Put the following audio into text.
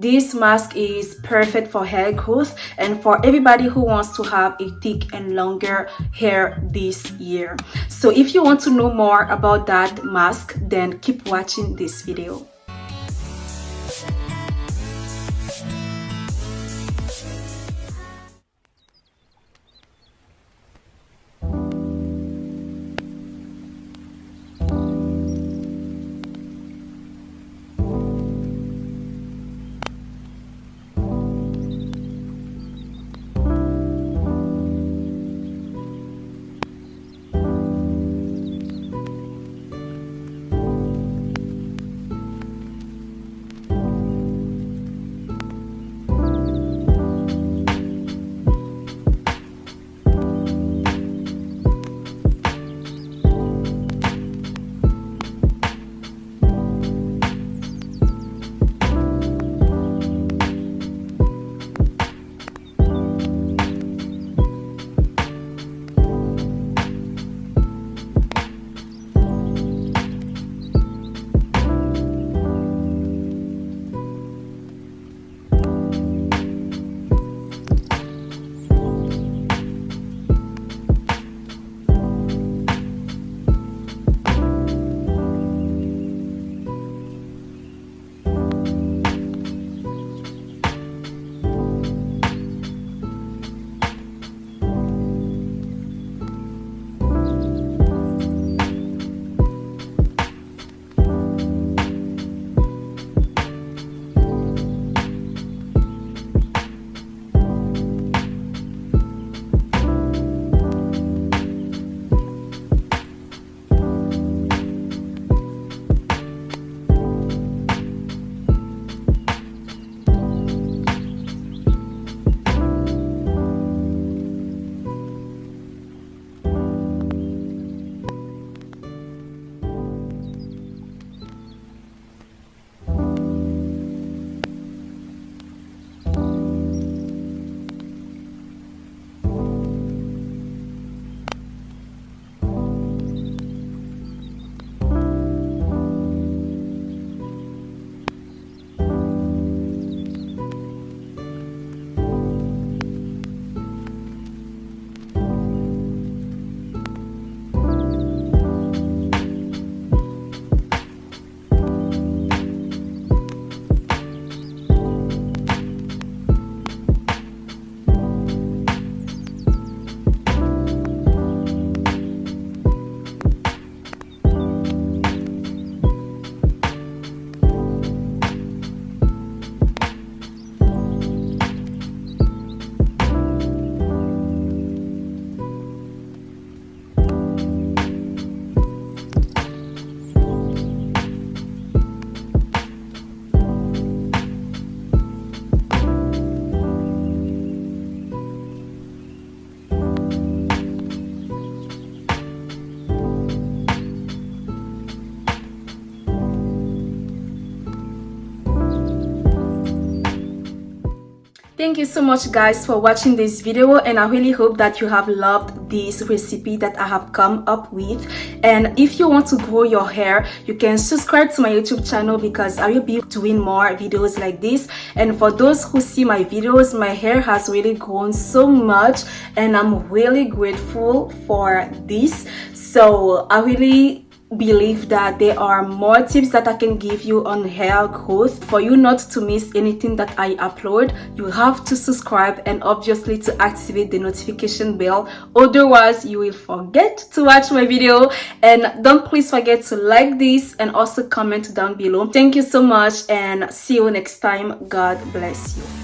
This mask is perfect for hair growth and for everybody who wants to have a thick and longer hair this year. So if you want to know more about that mask, then keep watching this video. Thank you so much guys for watching this video, and I really hope that you have loved this recipe that I have come up with. And if you want to grow your hair, you can subscribe to my YouTube channel because I will be doing more videos like this. And for those who see my videos, my hair has really grown so much and I'm really grateful for this. So I really believe that there are more tips that I can give you on hair growth. For you not to miss anything that I upload, you have to subscribe and obviously to activate the notification bell, otherwise you will forget to watch my video. And don't please forget to like this and also comment down below. Thank you so much and see you next time. God bless you.